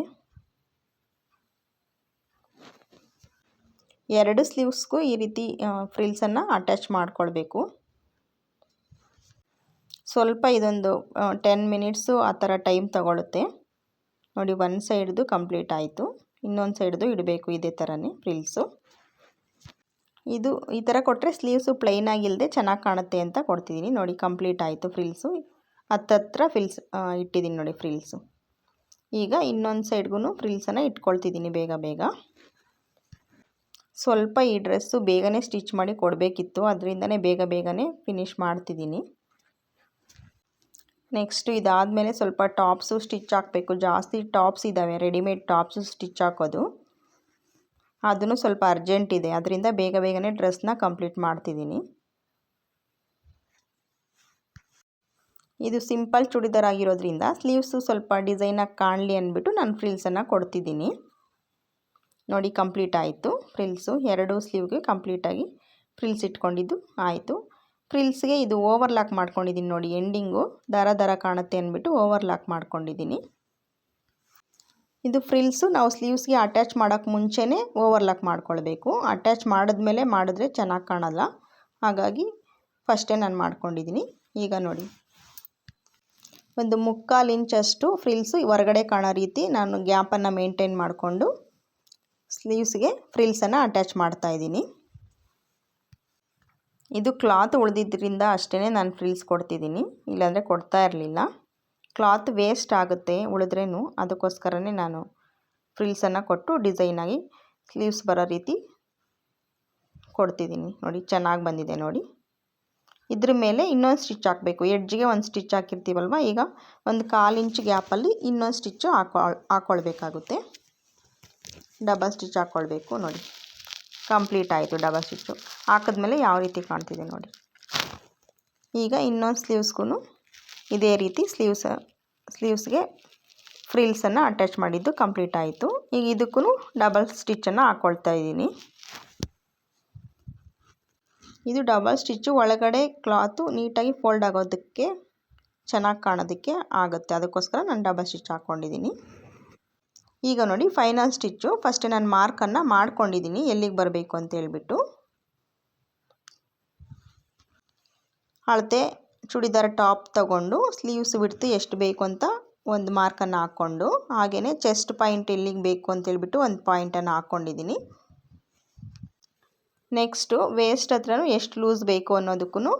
2 ಸ್ಲೀವ್ಸ್ಗೂ ಈ ರೀತಿ ಫ್ರಿಲ್ಸನ್ನು ಅಟ್ಯಾಚ್ ಮಾಡ್ಕೊಳ್ಬೇಕು. ಸ್ವಲ್ಪ ಇದೊಂದು 10 ಮಿನಿಟ್ಸು ಆ ಥರ ಟೈಮ್ ತಗೊಳುತ್ತೆ. ನೋಡಿ, ಒಂದು ಸೈಡ್ದು ಕಂಪ್ಲೀಟ್ ಆಯಿತು, ಇನ್ನೊಂದು ಸೈಡ್ದು ಇಡಬೇಕು ಇದೇ ಥರನೇ ಫ್ರಿಲ್ಸು. ಇದು ಈ ಥರ ಕೊಟ್ಟರೆ ಸ್ಲೀವ್ಸು ಪ್ಲೈನ್ ಆಗಿಲ್ಲದೆ ಚೆನ್ನಾಗಿ ಕಾಣುತ್ತೆ ಅಂತ ಕೊಡ್ತಿದ್ದೀನಿ. ನೋಡಿ, ಕಂಪ್ಲೀಟ್ ಆಯಿತು ಫ್ರಿಲ್ಸು. ಹತ್ತತ್ರ ಫ್ರಿಲ್ಸ್ ಇಟ್ಟಿದ್ದೀನಿ ನೋಡಿ ಫ್ರಿಲ್ಸು. ಈಗ ಇನ್ನೊಂದು ಸೈಡ್ಗೂ ಫ್ರಿಲ್ಸನ್ನು ಇಟ್ಕೊಳ್ತಿದ್ದೀನಿ ಬೇಗ ಬೇಗ. ಸ್ವಲ್ಪ ಈ ಡ್ರೆಸ್ಸು ಬೇಗನೆ ಸ್ಟಿಚ್ ಮಾಡಿ ಕೊಡಬೇಕಿತ್ತು, ಅದರಿಂದನೇ ಬೇಗ ಬೇಗನೆ ಫಿನಿಷ್ ಮಾಡ್ತಿದ್ದೀನಿ. ನೆಕ್ಸ್ಟು ಇದಾದಮೇಲೆ ಸ್ವಲ್ಪ ಟಾಪ್ಸು ಸ್ಟಿಚ್ ಹಾಕಬೇಕು. ಜಾಸ್ತಿ ಟಾಪ್ಸ್ ಇದ್ದಾವೆ, ರೆಡಿಮೇಡ್ ಟಾಪ್ಸು ಸ್ಟಿಚ್ ಹಾಕೋದು, ಅದನ್ನು ಸ್ವಲ್ಪ ಅರ್ಜೆಂಟ್ ಇದೆ, ಅದರಿಂದ ಬೇಗ ಬೇಗನೆ ಡ್ರೆಸ್ನ ಕಂಪ್ಲೀಟ್ ಮಾಡ್ತಿದ್ದೀನಿ. ಇದು ಸಿಂಪಲ್ ಚೂಡಿದಾರ್ ಆಗಿರೋದ್ರಿಂದ ಸ್ಲೀವ್ಸು ಸ್ವಲ್ಪ ಡಿಸೈನಾಗಿ ಕಾಣಲಿ ಅಂದ್ಬಿಟ್ಟು ನಾನು ಫ್ರಿಲ್ಸನ್ನು ಕೊಡ್ತಿದ್ದೀನಿ. ನೋಡಿ, ಕಂಪ್ಲೀಟ್ ಆಯಿತು ಫ್ರಿಲ್ಸು. 2 ಸ್ಲೀವ್ಗೆ ಕಂಪ್ಲೀಟಾಗಿ ಫ್ರಿಲ್ಸ್ ಇಟ್ಕೊಂಡಿದ್ದು ಆಯಿತು. ಫ್ರಿಲ್ಸ್ಗೆ ಇದು ಓವರ್ಲಾಕ್ ಮಾಡ್ಕೊಂಡಿದ್ದೀನಿ. ನೋಡಿ, ಎಂಡಿಂಗು ದಾರ ಕಾಣುತ್ತೆ ಅಂದ್ಬಿಟ್ಟು ಓವರ್ಲಾಕ್ ಮಾಡ್ಕೊಂಡಿದ್ದೀನಿ. ಇದು ಫ್ರಿಲ್ಸು ನಾವು ಸ್ಲೀವ್ಸ್ಗೆ ಅಟ್ಯಾಚ್ ಮಾಡೋಕ್ಕೆ ಮುಂಚೆನೇ ಓವರ್ಲಾಕ್ ಮಾಡ್ಕೊಳ್ಬೇಕು. ಅಟ್ಯಾಚ್ ಮಾಡಿದ್ಮೇಲೆ ಮಾಡಿದ್ರೆ ಚೆನ್ನಾಗಿ ಕಾಣಲ್ಲ, ಹಾಗಾಗಿ ಫಸ್ಟೇ ನಾನು ಮಾಡ್ಕೊಂಡಿದ್ದೀನಿ. ಈಗ ನೋಡಿ, ಒಂದು 3/4 ಇಂಚಷ್ಟು ಫ್ರಿಲ್ಸು ಹೊರಗಡೆ ಕಾಣೋ ರೀತಿ ನಾನು ಗ್ಯಾಪನ್ನು ಮೇಂಟೈನ್ ಮಾಡಿಕೊಂಡು ಸ್ಲೀವ್ಸ್ಗೆ ಫ್ರಿಲ್ಸನ್ನು ಅಟ್ಯಾಚ್ ಮಾಡ್ತಾಯಿದ್ದೀನಿ. ಇದು ಕ್ಲಾತ್ ಉಳಿದಿದ್ದರಿಂದ ಅಷ್ಟೇ ನಾನು ಫ್ರಿಲ್ಸ್ ಕೊಡ್ತಿದ್ದೀನಿ, ಇಲ್ಲಾಂದರೆ ಕೊಡ್ತಾ ಇರಲಿಲ್ಲ. ಕ್ಲಾತ್ ವೇಸ್ಟ್ ಆಗುತ್ತೆ ಉಳಿದ್ರೇನು, ಅದಕ್ಕೋಸ್ಕರನೇ ನಾನು ಫ್ರಿಲ್ಸನ್ನು ಕೊಟ್ಟು ಡಿಸೈನಾಗಿ ಸ್ಲೀವ್ಸ್ ಬರೋ ರೀತಿ ಕೊಡ್ತಿದ್ದೀನಿ. ನೋಡಿ, ಚೆನ್ನಾಗಿ ಬಂದಿದೆ. ನೋಡಿ, ಇದ್ರ ಮೇಲೆ ಇನ್ನೊಂದು ಸ್ಟಿಚ್ ಹಾಕಬೇಕು. ಎಡ್ಜ್ಗೆ ಒಂದು ಸ್ಟಿಚ್ ಹಾಕಿರ್ತೀವಲ್ವ, ಈಗ ಒಂದು 1/4 ಇಂಚ್ ಗ್ಯಾಪಲ್ಲಿ ಇನ್ನೊಂದು ಸ್ಟಿಚ್ಚು ಹಾಕ್ಕೊಳ್ಬೇಕಾಗುತ್ತೆ. ಡಬಲ್ ಸ್ಟಿಚ್ ಹಾಕ್ಕೊಳ್ಬೇಕು. ನೋಡಿ, ಕಂಪ್ಲೀಟ್ ಆಯಿತು ಡಬಲ್ ಸ್ಟಿಚ್ಚು. ಹಾಕಿದ್ಮೇಲೆ ಯಾವ ರೀತಿ ಕಾಣ್ತಿದೆ ನೋಡಿ. ಈಗ ಇನ್ನೊಂದು ಸ್ಲೀವ್ಸ್ಗೂ ಇದೇ ರೀತಿ ಸ್ಲೀವ್ಸ್ಗೆ ಫ್ರಿಲ್ಸನ್ನು ಅಟ್ಯಾಚ್ ಮಾಡಿದ್ದು ಕಂಪ್ಲೀಟ್ ಆಯಿತು. ಈಗ ಇದಕ್ಕೂ ಡಬಲ್ ಸ್ಟಿಚ್ಚನ್ನು ಹಾಕ್ಕೊಳ್ತಾ ಇದ್ದೀನಿ. ಇದು ಡಬಲ್ ಸ್ಟಿಚ್ಚು ಒಳಗಡೆ ಕ್ಲಾತು ನೀಟಾಗಿ ಫೋಲ್ಡ್ ಆಗೋದಕ್ಕೆ, ಚೆನ್ನಾಗಿ ಕಾಣೋದಕ್ಕೆ ಆಗುತ್ತೆ, ಅದಕ್ಕೋಸ್ಕರ ನಾನು ಡಬಲ್ ಸ್ಟಿಚ್ ಹಾಕ್ಕೊಂಡಿದ್ದೀನಿ. ಈಗ ನೋಡಿ, ಫೈನಲ್ ಸ್ಟಿಚ್ಚು. ಫಸ್ಟೇ ನಾನು ಮಾರ್ಕನ್ನು ಮಾಡ್ಕೊಂಡಿದ್ದೀನಿ ಎಲ್ಲಿಗೆ ಬರಬೇಕು ಅಂತ ಹೇಳ್ಬಿಟ್ಟು. ಅಳತೆ ಚೂಡಿದಾರ್ ಟಾಪ್ ತಗೊಂಡು ಸ್ಲೀವ್ಸ್ ಬಿಡ್ತು ಎಷ್ಟು ಬೇಕು ಅಂತ ಒಂದು ಮಾರ್ಕನ್ನು ಹಾಕ್ಕೊಂಡು, ಹಾಗೆಯೇ ಚೆಸ್ಟ್ ಪಾಯಿಂಟ್ ಎಲ್ಲಿಗೆ ಬೇಕು ಅಂತೇಳ್ಬಿಟ್ಟು ಒಂದು ಪಾಯಿಂಟನ್ನು ಹಾಕ್ಕೊಂಡಿದ್ದೀನಿ. ನೆಕ್ಸ್ಟು ವೇಸ್ಟ್ ಹತ್ರನೂ ಎಷ್ಟು ಲೂಸ್ ಬೇಕು ಅನ್ನೋದಕ್ಕೂ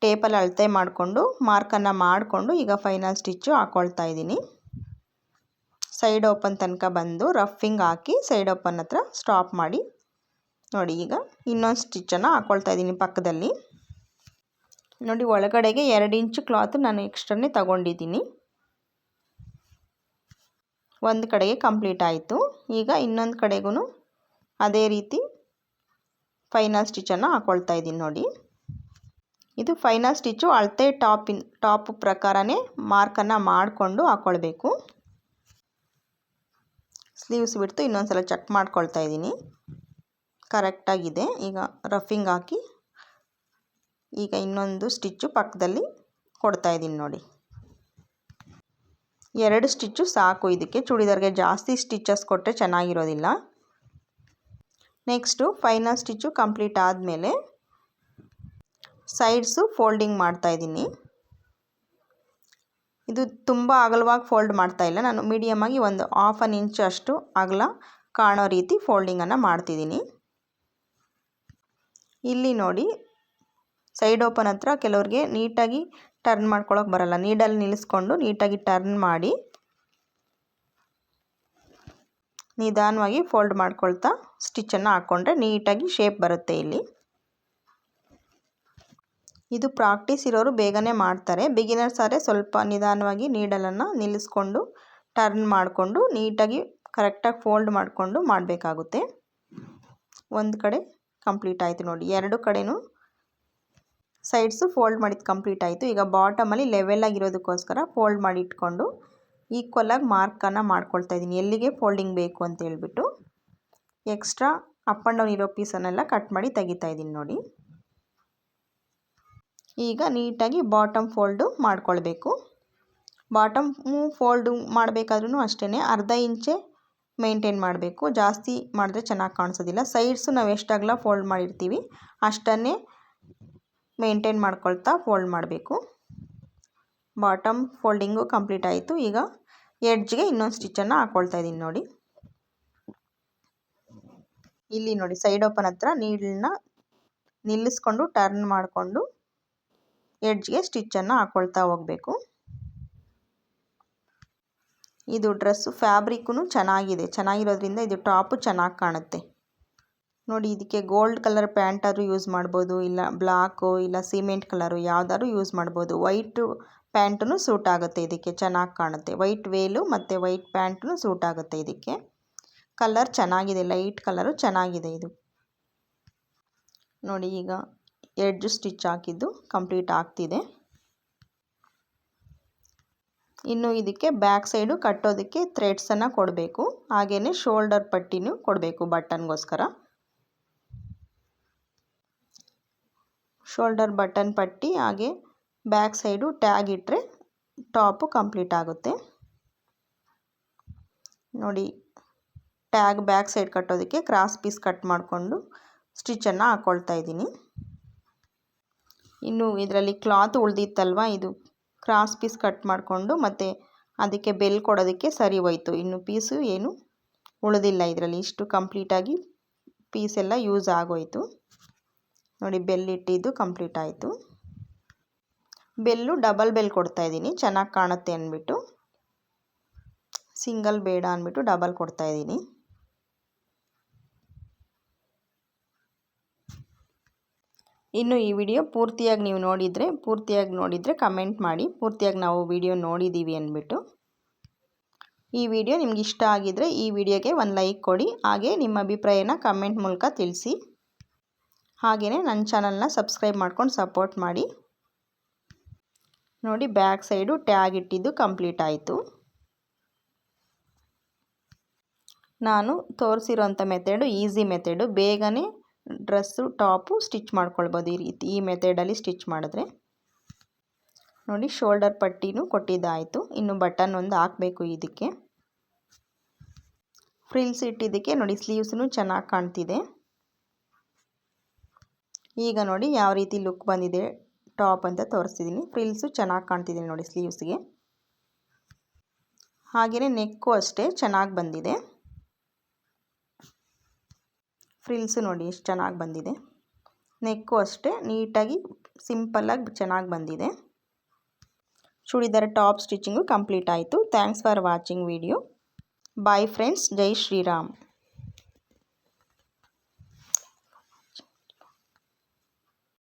ಟೇಪಲ್ಲಿ ಅಳತೆ ಮಾಡಿಕೊಂಡು ಮಾರ್ಕನ್ನು ಮಾಡಿಕೊಂಡು ಈಗ ಫೈನಲ್ ಸ್ಟಿಚ್ಚು ಹಾಕ್ಕೊಳ್ತಾ ಇದ್ದೀನಿ. ಸೈಡ್ ಓಪನ್ ತನಕ ಬಂದು ರಫಿಂಗ್ ಹಾಕಿ ಸೈಡ್ ಓಪನ್ ಹತ್ರ ಸ್ಟಾಪ್ ಮಾಡಿ ನೋಡಿ ಈಗ ಇನ್ನೊಂದು ಸ್ಟಿಚ್ಚನ್ನು ಹಾಕ್ಕೊಳ್ತಾ ಇದ್ದೀನಿ ಪಕ್ಕದಲ್ಲಿ. ನೋಡಿ ಒಳಗಡೆಗೆ 2 ಇಂಚು ಕ್ಲಾತ್ ನಾನು ಎಕ್ಸ್ಟ್ರಾನೇ ತಗೊಂಡಿದ್ದೀನಿ. ಒಂದು ಕಡೆಗೆ ಕಂಪ್ಲೀಟ್ ಆಯಿತು. ಈಗ ಇನ್ನೊಂದು ಕಡೆಗೂ ಅದೇ ರೀತಿ ಫೈನಲ್ ಸ್ಟಿಚ್ಚನ್ನು ಹಾಕ್ಕೊಳ್ತಾ ಇದ್ದೀನಿ ನೋಡಿ. ಇದು ಫೈನಲ್ ಸ್ಟಿಚ್ಚು ಅಳತೆ ಟಾಪ್ ಪ್ರಕಾರನೇ ಮಾರ್ಕನ್ನು ಮಾಡಿಕೊಂಡು ಹಾಕ್ಕೊಳ್ಬೇಕು. ಸ್ಲೀವ್ಸ್ ಬಿಡ್ತು ಇನ್ನೊಂದು ಸಲ ಚೆಕ್ ಮಾಡ್ಕೊಳ್ತಾ ಇದ್ದೀನಿ, ಕರೆಕ್ಟಾಗಿದೆ. ಈಗ ರಫಿಂಗ್ ಹಾಕಿ ಈಗ ಇನ್ನೊಂದು ಸ್ಟಿಚ್ಚು ಪಕ್ಕದಲ್ಲಿ ಕೊಡ್ತಾ ಇದ್ದೀನಿ ನೋಡಿ. 2 ಸ್ಟಿಚ್ಚು ಸಾಕು. ಇದಕ್ಕೆ ಚೂಡಿದಾರ್ಗೆ ಜಾಸ್ತಿ ಸ್ಟಿಚಸ್ ಕೊಟ್ಟರೆ ಚೆನ್ನಾಗಿರೋದಿಲ್ಲ. ನೆಕ್ಸ್ಟು ಫೈನಲ್ ಸ್ಟಿಚ್ಚು ಕಂಪ್ಲೀಟ್ ಆದಮೇಲೆ ಸೈಡ್ಸು ಫೋಲ್ಡಿಂಗ್ ಮಾಡ್ತಾಯಿದ್ದೀನಿ. ಇದು ತುಂಬ ಅಗಲವಾಗಿ ಫೋಲ್ಡ್ ಮಾಡ್ತಾಯಿಲ್ಲ, ನಾನು ಮೀಡಿಯಮಾಗಿ ಒಂದು 1/2 ಇಂಚ್ ಅಷ್ಟು ಅಗಲ ಕಾಣೋ ರೀತಿ ಫೋಲ್ಡಿಂಗನ್ನು ಮಾಡ್ತಿದ್ದೀನಿ. ಇಲ್ಲಿ ನೋಡಿ ಸೈಡ್ ಓಪನ್ ಹತ್ರ ಕೆಲವ್ರಿಗೆ ನೀಟಾಗಿ ಟರ್ನ್ ಮಾಡ್ಕೊಳ್ಳೋಕೆ ಬರಲ್ಲ. ನೀಡಲ್ಲಿ ನಿಲ್ಲಿಸ್ಕೊಂಡು ನೀಟಾಗಿ ಟರ್ನ್ ಮಾಡಿ ನಿಧಾನವಾಗಿ ಫೋಲ್ಡ್ ಮಾಡ್ಕೊಳ್ತಾ ಸ್ಟಿಚ್ಚನ್ನು ಹಾಕ್ಕೊಂಡ್ರೆ ನೀಟಾಗಿ ಶೇಪ್ ಬರುತ್ತೆ. ಇಲ್ಲಿ ಇದು ಪ್ರಾಕ್ಟೀಸ್ ಇರೋರು ಬೇಗನೆ ಮಾಡ್ತಾರೆ. ಬಿಗಿನರ್ಸ್ ಆದರೆ ಸ್ವಲ್ಪ ನಿಧಾನವಾಗಿ ನೀಡಲನ್ನು ನಿಲ್ಲಿಸ್ಕೊಂಡು ಟರ್ನ್ ಮಾಡಿಕೊಂಡು ನೀಟಾಗಿ ಕರೆಕ್ಟಾಗಿ ಫೋಲ್ಡ್ ಮಾಡಿಕೊಂಡು ಮಾಡಬೇಕಾಗುತ್ತೆ. ಒಂದು ಕಡೆ ಕಂಪ್ಲೀಟ್ ಆಯಿತು ನೋಡಿ. 2 ಕಡೆನೂ ಸೈಡ್ಸು ಫೋಲ್ಡ್ ಮಾಡಿದ್ದು ಕಂಪ್ಲೀಟ್ ಆಯಿತು. ಈಗ ಬಾಟಮಲ್ಲಿ ಲೆವೆಲಾಗಿರೋದಕ್ಕೋಸ್ಕರ ಫೋಲ್ಡ್ ಮಾಡಿ ಇಟ್ಕೊಂಡು ಈಕ್ವಲಾಗಿ ಮಾರ್ಕನ್ನು ಮಾಡ್ಕೊಳ್ತಾ ಇದ್ದೀನಿ, ಎಲ್ಲಿಗೆ ಫೋಲ್ಡಿಂಗ್ ಬೇಕು ಅಂತ ಹೇಳ್ಬಿಟ್ಟು. ಎಕ್ಸ್ಟ್ರಾ ಅಪ್ ಆ್ಯಂಡ್ ಡೌನ್ ಇರೋ ಪೀಸನ್ನೆಲ್ಲ ಕಟ್ ಮಾಡಿ ತೆಗಿತಾ ಇದ್ದೀನಿ ನೋಡಿ. ಈಗ ನೀಟಾಗಿ ಬಾಟಮ್ ಫೋಲ್ಡು ಮಾಡ್ಕೊಳ್ಬೇಕು. ಬಾಟಮು ಫೋಲ್ಡು ಮಾಡಬೇಕಾದ್ರೂ ಅಷ್ಟೇ ಅರ್ಧ ಇಂಚೆ ಮೇಂಟೈನ್ ಮಾಡಬೇಕು. ಜಾಸ್ತಿ ಮಾಡಿದ್ರೆ ಚೆನ್ನಾಗಿ ಕಾಣಿಸೋದಿಲ್ಲ. ಸೈಡ್ಸು ನಾವು ಎಷ್ಟು ಅಗಲ ಫೋಲ್ಡ್ ಮಾಡಿರ್ತೀವಿ ಅಷ್ಟನ್ನೇ ಮೇಂಟೈನ್ ಮಾಡ್ಕೊಳ್ತಾ ಫೋಲ್ಡ್ ಮಾಡಬೇಕು. ಬಾಟಮ್ ಫೋಲ್ಡಿಂಗು ಕಂಪ್ಲೀಟ್ ಆಯಿತು. ಈಗ ಎಡ್ಜ್ಗೆ ಇನ್ನೊಂದು ಸ್ಟಿಚ್ಚನ್ನು ಹಾಕ್ಕೊಳ್ತಾ ಇದ್ದೀನಿ ನೋಡಿ. ಇಲ್ಲಿ ನೋಡಿ ಸೈಡ್ ಓಪನ್ ಹತ್ರ ನೀಡಲನ್ನ ನಿಲ್ಲಿಸ್ಕೊಂಡು ಟರ್ನ್ ಮಾಡಿಕೊಂಡು ಎಡ್ಜ್ಗೆ ಸ್ಟಿಚ್ಚನ್ನು ಹಾಕ್ಕೊಳ್ತಾ ಹೋಗಬೇಕು. ಇದು ಡ್ರೆಸ್ಸು ಫ್ಯಾಬ್ರಿಕ್ಕೂ ಚೆನ್ನಾಗಿರೋದ್ರಿಂದ ಇದು ಟಾಪು ಚೆನ್ನಾಗಿ ಕಾಣುತ್ತೆ ನೋಡಿ. ಇದಕ್ಕೆ ಗೋಲ್ಡ್ ಕಲರ್ ಪ್ಯಾಂಟ್ ಆದರೂ ಯೂಸ್ ಮಾಡ್ಬೋದು, ಇಲ್ಲ ಬ್ಲಾಕು ಇಲ್ಲ ಸಿಮೆಂಟ್ ಕಲರು ಯಾವುದಾದ್ರೂ ಯೂಸ್ ಮಾಡ್ಬೋದು. ವೈಟು ಪ್ಯಾಂಟೂ ಸೂಟ್ ಆಗುತ್ತೆ ಇದಕ್ಕೆ, ಚೆನ್ನಾಗಿ ಕಾಣುತ್ತೆ. ವೈಟ್ ವೇಲು ಮತ್ತು ವೈಟ್ ಪ್ಯಾಂಟೂ ಸೂಟ್ ಆಗುತ್ತೆ ಇದಕ್ಕೆ. ಕಲರ್ ಚೆನ್ನಾಗಿದೆ, ಲೈಟ್ ಕಲರು ಚೆನ್ನಾಗಿದೆ ಇದು ನೋಡಿ. ಈಗ ಎಡ್ಜ್ ಸ್ಟಿಚ್ ಹಾಕಿದ್ದು ಕಂಪ್ಲೀಟ್ ಆಗ್ತಿದೆ. ಇನ್ನು ಇದಕ್ಕೆ ಬ್ಯಾಕ್ ಸೈಡು ಕಟ್ಟೋದಕ್ಕೆ ಥ್ರೆಡ್ಸನ್ನು ಕೊಡಬೇಕು. ಹಾಗೆಯೇ ಶೋಲ್ಡರ್ ಪಟ್ಟಿನೂ ಕೊಡಬೇಕು ಬಟನ್ಗೋಸ್ಕರ. ಶೋಲ್ಡರ್ ಬಟನ್ ಪಟ್ಟಿ ಹಾಗೆ ಬ್ಯಾಕ್ ಸೈಡು ಟ್ಯಾಗ್ ಇಟ್ಟರೆ ಟಾಪು ಕಂಪ್ಲೀಟ್ ಆಗುತ್ತೆ ನೋಡಿ. ಟ್ಯಾಗ್ ಬ್ಯಾಕ್ ಸೈಡ್ ಕಟ್ಟೋದಕ್ಕೆ ಕ್ರಾಸ್ ಪೀಸ್ ಕಟ್ ಮಾಡಿಕೊಂಡು ಸ್ಟಿಚ್ಚನ್ನು ಹಾಕ್ಕೊಳ್ತಾ ಇದ್ದೀನಿ. ಇನ್ನು ಇದರಲ್ಲಿ ಕ್ಲಾತ್ ಉಳಿದಿತ್ತಲ್ವ, ಇದು ಕ್ರಾಸ್ ಪೀಸ್ ಕಟ್ ಮಾಡಿಕೊಂಡು ಮತ್ತು ಅದಕ್ಕೆ ಬೆಲ್ ಕೊಡೋದಕ್ಕೆ ಸರಿ ಹೋಯಿತು. ಇನ್ನು ಪೀಸು ಏನು ಉಳಿದಿಲ್ಲ ಇದರಲ್ಲಿ. ಇಷ್ಟು ಕಂಪ್ಲೀಟಾಗಿ ಪೀಸೆಲ್ಲ ಯೂಸ್ ಆಗೋಯಿತು ನೋಡಿ. ಬೆಲ್ ಇಟ್ಟಿದ್ದು ಕಂಪ್ಲೀಟ್ ಆಯಿತು. ಬೆಲ್ಲು ಡಬಲ್ ಬೆಲ್ ಕೊಡ್ತಾಯಿದ್ದೀನಿ ಚೆನ್ನಾಗಿ ಕಾಣುತ್ತೆ ಅಂದ್ಬಿಟ್ಟು. ಸಿಂಗಲ್ ಬೇಡ ಅಂದ್ಬಿಟ್ಟು ಡಬಲ್ ಕೊಡ್ತಾಯಿದ್ದೀನಿ. ಇನ್ನು ಈ ವಿಡಿಯೋ ಪೂರ್ತಿಯಾಗಿ ನೋಡಿದರೆ ಕಮೆಂಟ್ ಮಾಡಿ ಪೂರ್ತಿಯಾಗಿ ನಾವು ವಿಡಿಯೋ ನೋಡಿದ್ದೀವಿ ಅಂದ್ಬಿಟ್ಟು. ಈ ವಿಡಿಯೋ ನಿಮ್ಗೆ ಇಷ್ಟ ಆಗಿದರೆ ಈ ವಿಡಿಯೋಗೆ ಒಂದು ಲೈಕ್ ಕೊಡಿ. ಹಾಗೆ ನಿಮ್ಮ ಅಭಿಪ್ರಾಯನ ಕಮೆಂಟ್ ಮೂಲಕ ತಿಳಿಸಿ. ಹಾಗೆಯೇ ನನ್ನ ಚಾನಲ್ನ ಸಬ್ಸ್ಕ್ರೈಬ್ ಮಾಡ್ಕೊಂಡು ಸಪೋರ್ಟ್ ಮಾಡಿ ನೋಡಿ. ಬ್ಯಾಕ್ ಸೈಡು ಟ್ಯಾಗ್ ಇಟ್ಟಿದ್ದು ಕಂಪ್ಲೀಟ್ ಆಯಿತು. ನಾನು ತೋರಿಸಿರೋಂಥ ಮೆಥಡು ಈಸಿ ಮೆಥಡು. ಬೇಗನೆ ಡ್ರೆಸ್ಸು ಟಾಪು ಸ್ಟಿಚ್ ಮಾಡ್ಕೊಳ್ಬೋದು ಈ ಮೆಥಡಲ್ಲಿ ಸ್ಟಿಚ್ ಮಾಡಿದ್ರೆ ನೋಡಿ. ಶೋಲ್ಡರ್ ಪಟ್ಟಿನೂ ಕೊಟ್ಟಿದ್ದಾಯಿತು. ಇನ್ನು ಬಟನ್ ಒಂದು ಹಾಕಬೇಕು ಇದಕ್ಕೆ. ಫ್ರಿಲ್ಸ್ ಇಟ್ಟಿದ್ದಕ್ಕೆ ನೋಡಿ ಸ್ಲೀವ್ಸೂ ಚೆನ್ನಾಗಿ ಕಾಣ್ತಿದೆ. ಈಗ ನೋಡಿ ಯಾವ ರೀತಿ ಲುಕ್ ಬಂದಿದೆ ಟಾಪ್ ಅಂತ ತೋರಿಸ್ತಿದ್ದೀನಿ. ಫ್ರಿಲ್ಸು ಚೆನ್ನಾಗಿ ಕಾಣ್ತಿದೆ ನೋಡಿ ಸ್ಲೀವ್ಸ್ಗೆ. ಹಾಗೆಯೇ ನೆಕ್ಕು ಅಷ್ಟೇ ಚೆನ್ನಾಗಿ ಬಂದಿದೆ. ಫ್ರಿಲ್ಸು ನೋಡಿ ಎಷ್ಟು ಚೆನ್ನಾಗಿ ಬಂದಿದೆ. ನೆಕ್ಕು ಅಷ್ಟೇ ನೀಟಾಗಿ ಸಿಂಪಲ್ಲಾಗಿ ಚೆನ್ನಾಗಿ ಬಂದಿದೆ. ಚೂಡಿದಾರ್ ಟಾಪ್ ಸ್ಟಿಚಿಂಗು ಕಂಪ್ಲೀಟ್ ಆಯಿತು. Thanks for watching video. Bye friends. ಜೈ ಶ್ರೀರಾಮ್.